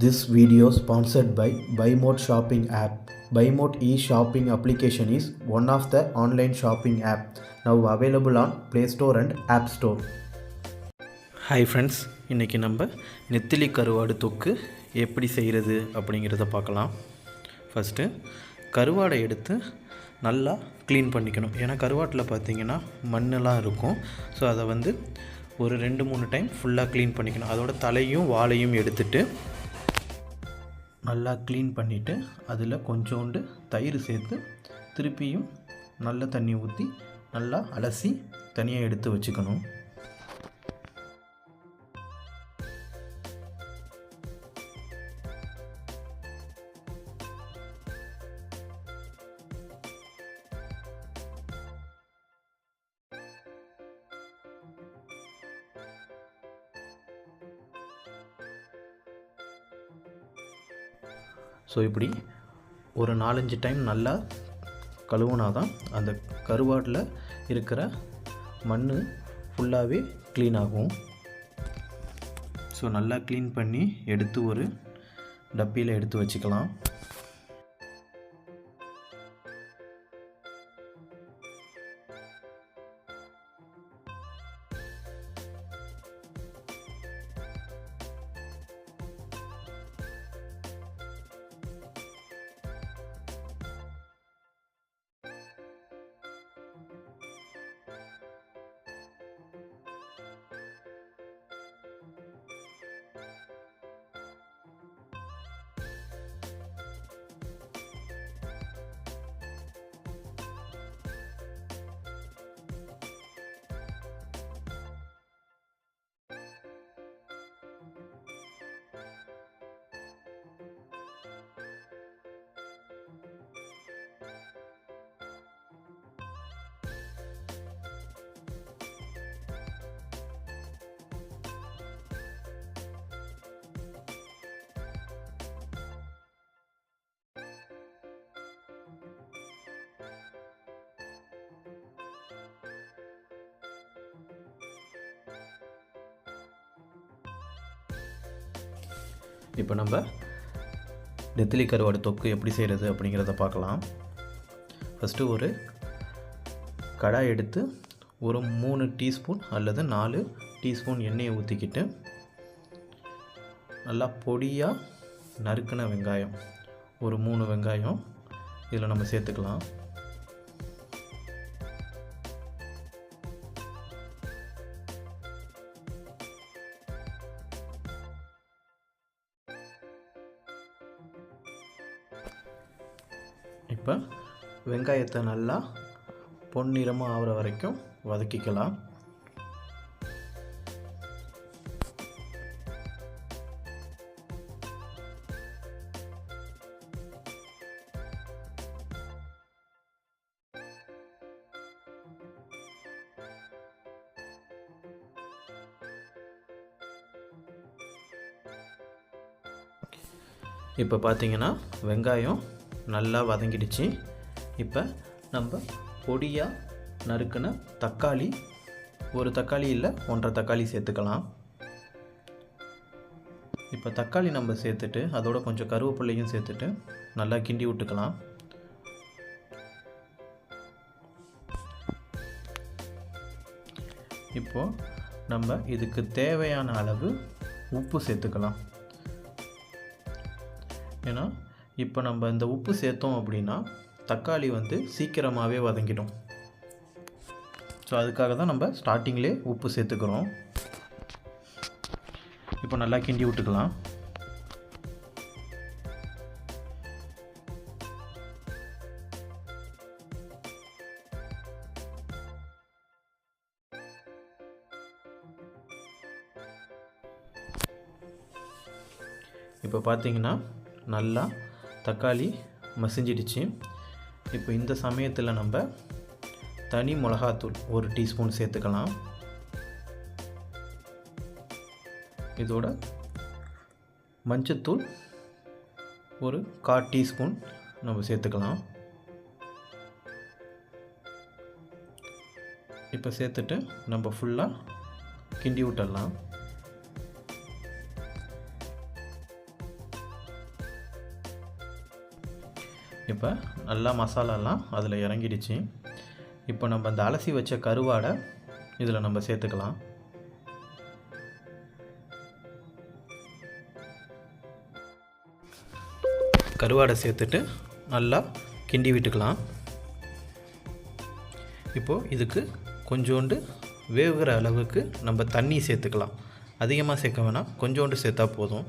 This video sponsored by BuyMode shopping app. BuyMode e-shopping application is one of the online shopping app now available on Play Store and App Store. Hi friends, இன்றைக்கி நம்ம நெத்திலி கருவாடு தொக்கு எப்படி செய்கிறது அப்படிங்கிறத பார்க்கலாம். ஃபஸ்ட்டு கருவாடை எடுத்து நல்லா க்ளீன் பண்ணிக்கணும். ஏன்னா கருவாட்டில் பார்த்திங்கன்னா மண்ணெல்லாம் இருக்கும். ஸோ அதை ஒரு 2-3 டைம் ஃபுல்லாக க்ளீன் பண்ணிக்கணும். அதோட தலையும் வாலையும் எடுத்துட்டு நல்லா க்ளீன் பண்ணிவிட்டு அதில் கொஞ்சோண்டு தயிர் சேர்த்து திருப்பியும் நல்ல தண்ணி ஊற்றி நல்லா அலசி தனியாக எடுத்து வச்சுக்கணும். ஸோ இப்படி ஒரு 4-5 டைம் நல்லா கழுவுனா தான் அந்த கருவாட்டில் இருக்கிற மண் ஃபுல்லாகவே க்ளீன் ஆகும். ஸோ நல்லா க்ளீன் பண்ணி எடுத்து ஒரு டப்பியில் எடுத்து வச்சுக்கலாம். இப்போ நம்ம நெத்திலி கருவாடு தொக்கு எப்படி செய்கிறது அப்படிங்கிறத பார்க்கலாம். ஃபஸ்ட்டு ஒரு கடாய் எடுத்து ஒரு 3 டீஸ்பூன் அல்லது 4 டீஸ்பூன் எண்ணெயை ஊற்றிக்கிட்டு நல்லா பொடியாக நறுக்கின வெங்காயம் ஒரு 3 வெங்காயம் இதில் நம்ம சேர்த்துக்கலாம். இப்போ வெங்காயத்தை நல்லா பொன்னிறமாக ஆகிற வரைக்கும் வதக்கிக்கலாம். இப்போ பார்த்தீங்கன்னா வெங்காயம் நல்லா வதங்கிடுச்சு. இப்போ நம்ம பொடியாக நறுக்கின தக்காளி, ஒரு தக்காளி இல்லை 1.5 தக்காளி சேர்த்துக்கலாம். இப்போ தக்காளி நம்ம சேர்த்துட்டு அதோட கொஞ்சம் கருவேப்பிலையும் சேர்த்துட்டு நல்லா கிண்டி விட்டுக்கலாம். இப்போது நம்ம இதுக்கு தேவையான அளவு உப்பு சேர்த்துக்கலாம். ஏன்னா இப்போ நம்ம இந்த உப்பு சேர்த்தோம் அப்படின்னா தக்காளி சீக்கிரமாகவே வதங்கிடும். ஸோ அதுக்காக தான் நம்ம ஸ்டார்டிங்லேயே உப்பு சேர்த்துக்கிறோம். இப்போ நல்லா கிண்டி விட்டுக்கலாம். இப்போ பார்த்தீங்கன்னா நல்லா தக்காளி மசிஞ்சிடுச்சு. இப்போ இந்த சமயத்தில் நம்ம தனி மிளகாத்தூள் 1 டீஸ்பூன் சேர்த்துக்கலாம். இதோட மஞ்சத்தூள் ஒரு 1/4 டீஸ்பூன் நம்ம சேர்த்துக்கலாம். இப்போ சேர்த்துட்டு நம்ம ஃபுல்லாக கிண்டி விட்டுடலாம். இப்போ நல்லா மசாலாலாம் அதில் இறங்கிடுச்சு. இப்போ நம்ம அந்த அலசி வச்ச கருவாடை இதில் நம்ம சேர்த்துக்கலாம். கருவாடை சேர்த்துட்டு நல்லா கிண்டி விட்டுக்கலாம். இப்போது இதுக்கு கொஞ்சோண்டு வேகுற அளவுக்கு நம்ம தண்ணி சேர்த்துக்கலாம். அதிகமாக சேர்க்க வேணாம், கொஞ்சோண்டு சேர்த்தா போதும்.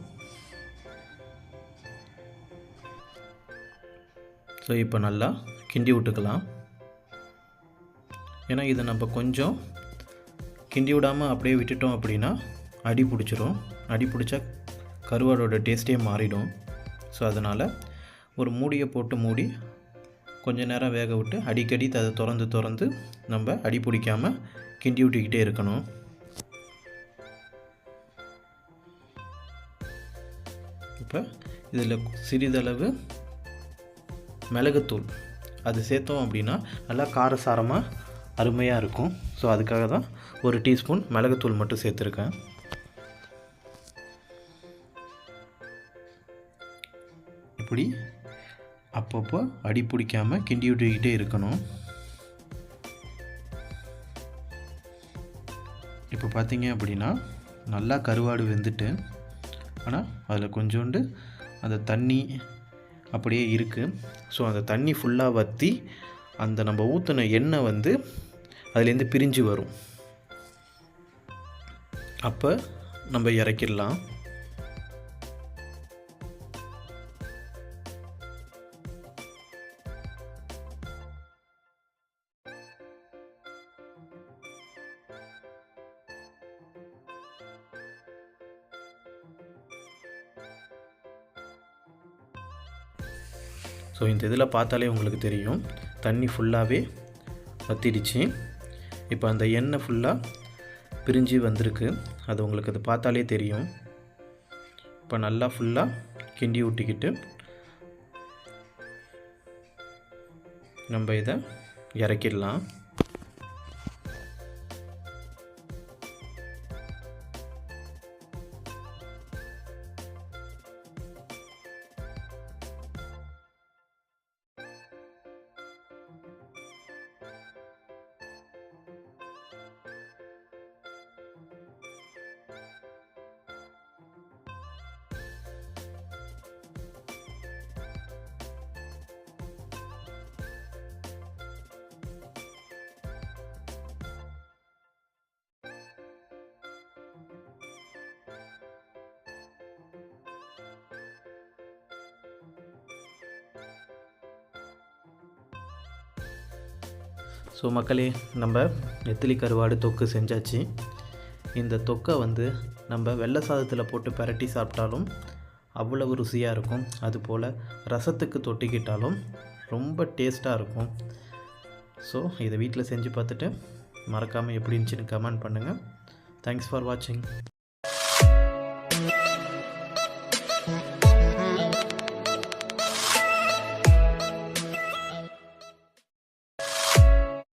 ஸோ இப்போ நல்லா கிண்டி விட்டுக்கலாம். ஏன்னா இதை நம்ம கொஞ்சம் கிண்டி விடாமல் அப்படியே விட்டுட்டோம் அப்படின்னா அடி பிடிச்சிரும். அடி பிடிச்சா கருவாடோட டேஸ்ட்டே மாறிடும். ஸோ அதனால் ஒரு மூடியை போட்டு மூடி கொஞ்சம் நேரம் வேக விட்டு அடிக்கடி அதை திறந்து நம்ம அடி பிடிக்காமல் கிண்டி விட்டுக்கிட்டே இருக்கணும். இப்போ இதில் சிறிதளவு மிளகுத்தூள் அது சேர்த்தோம் அப்படின்னா நல்லா காரசாரமாக அருமையாக இருக்கும். ஸோ அதுக்காக தான் ஒரு டீஸ்பூன் மிளகுத்தூள் மட்டும் சேர்த்துருக்கேன். இப்படி அப்பப்போ அடி பிடிக்காமல் கிண்டி விட்டுக்கிட்டே இருக்கணும். இப்போ பார்த்தீங்க அப்படின்னா நல்லா கருவாடு வெந்துட்டு, ஆனால் அதில் கொஞ்சோண்டு அந்த தண்ணி அப்படியே இருக்குது. ஸோ அந்த தண்ணி ஃபுல்லாக வற்றி அந்த நம்ம ஊற்றின எண்ணெய் வந்து அதுலேருந்து பிரிஞ்சு வரும். அப்போ நம்ம இறக்கிடலாம். ஸோ இந்த இதில் பார்த்தாலே உங்களுக்கு தெரியும், தண்ணி ஃபுல்லாகவே வற்றிடுச்சு. இப்போ அந்த எண்ணெய் ஃபுல்லாக பிரிஞ்சு வந்திருக்கு. அது உங்களுக்கு அது பார்த்தாலே தெரியும். இப்போ நல்லா ஃபுல்லாக கிண்டி விட்டுக்கிட்டு நம்ம இதை இறக்கிடலாம். ஸோ மக்களே, நம்ம நெத்திலி கருவாடு தொக்கு செஞ்சாச்சு. இந்த தொக்கை வந்து நம்ம வெள்ளை சாதத்தில் போட்டு பிரட்டி சாப்பிட்டாலும் அவ்வளவு ருசியாக இருக்கும். அதுபோல் ரசத்துக்கு தொட்டிக்கிட்டாலும் ரொம்ப டேஸ்ட்டாக இருக்கும். ஸோ இதை வீட்டில் செஞ்சு பார்த்துட்டு மறக்காமல் எப்படி இருந்துச்சுன்னு கமெண்ட் பண்ணுங்கள். தேங்க்ஸ் ஃபார் வாட்சிங்.